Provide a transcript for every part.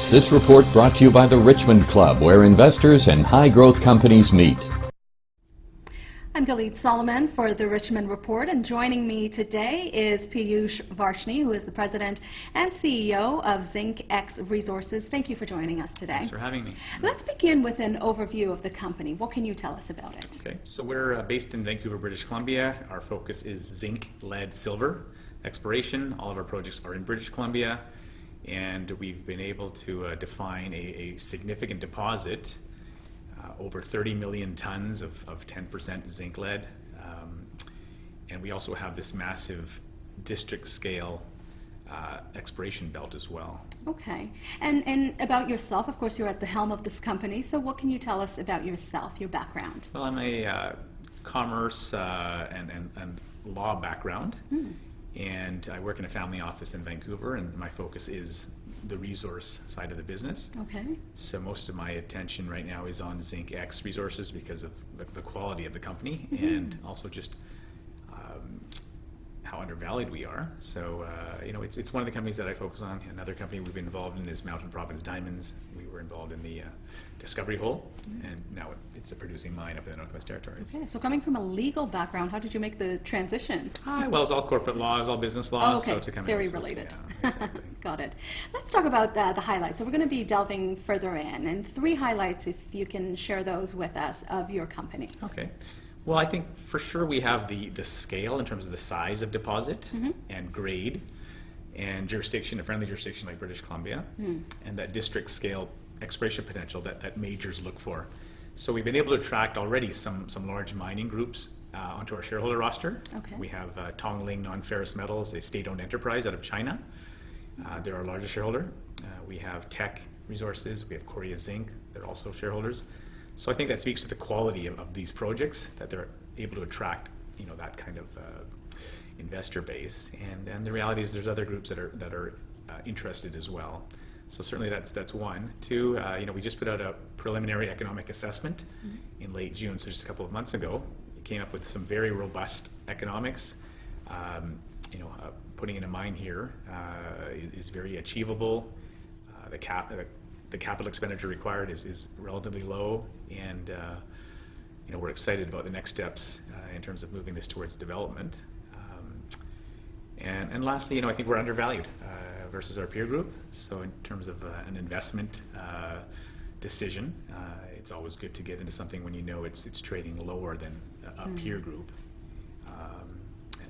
This report brought to you by the Richmond Club, where investors and high-growth companies meet. I'm Galit Solomon for the Richmond Report, and joining me today is Piyush Varshney, who is the President and CEO of Zincx Resources. Thank you for joining us today. Thanks for having me. Let's begin with an overview of the company. What can you tell us about it? Okay, so we're based in Vancouver, British Columbia. Our focus is zinc, lead, silver exploration. All of our projects are in British Columbia, and we've been able to define a significant deposit, over 30 million tons of 10% zinc lead. And we also have this massive district scale exploration belt as well. Okay. And about yourself, of course, you're at the helm of this company. So what can you tell us about yourself, your background? Well, I'm a commerce and law background. And I work in a family office in Vancouver, and my focus is the resource side of the business. Okay. So most of my attention right now is on Zincx Resources because of the quality of the company, and also just how undervalued we are. So you know, it's one of the companies that I focus on. Another company we've been involved in is Mountain Province Diamonds. We were involved in the Discovery Hole, and now it's a producing mine up in the Northwest Territories. Okay, so coming from a legal background, how did you make the transition? Well, it's all corporate law, it's all business law. Oh, okay, so to come very in, related. Yeah, exactly. Got it. Let's talk about the highlights. So we're going to be delving further in, and 3 highlights, if you can share those with us, of your company. Okay. Well, I think for sure we have the scale in terms of the size of deposit and grade and jurisdiction, a friendly jurisdiction like British Columbia, and that district scale exploration potential that majors look for. So we've been able to attract already some large mining groups onto our shareholder roster. Okay. We have Tongling Non-Ferrous Metals, a state-owned enterprise out of China. They're our largest shareholder. We have Teck Resources, we have Korea Zinc, they're also shareholders. So I think that speaks to the quality of these projects, that they're able to attract, you know, that kind of investor base. And the reality is there's other groups that are interested as well. So certainly that's one. 2, you know, we just put out a preliminary economic assessment in late June, so just a couple of months ago. It came up with some very robust economics. You know, putting in a mine here is very achievable. The capital expenditure required is relatively low, and you know, we're excited about the next steps in terms of moving this towards development. And lastly, you know, I think we're undervalued versus our peer group. So in terms of an investment decision, it's always good to get into something when you know it's trading lower than a peer group,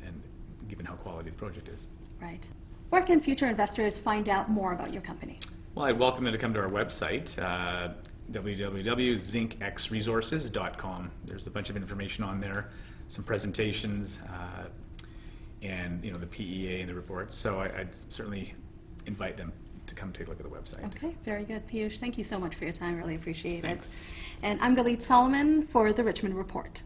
and given how quality the project is. Right. Where can future investors find out more about your company? Well, I'd welcome them to come to our website, www.zincxresources.com. There's a bunch of information on there, some presentations, and you know, the PEA and the reports. So I'd certainly invite them to come take a look at the website. Okay, very good. Piyush, thank you so much for your time. Really appreciate Thanks. it. And I'm Galit Solomon for the Richmond Report.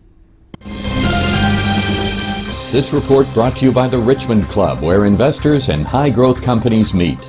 This report brought to you by the Richmond Club, where investors and high-growth companies meet.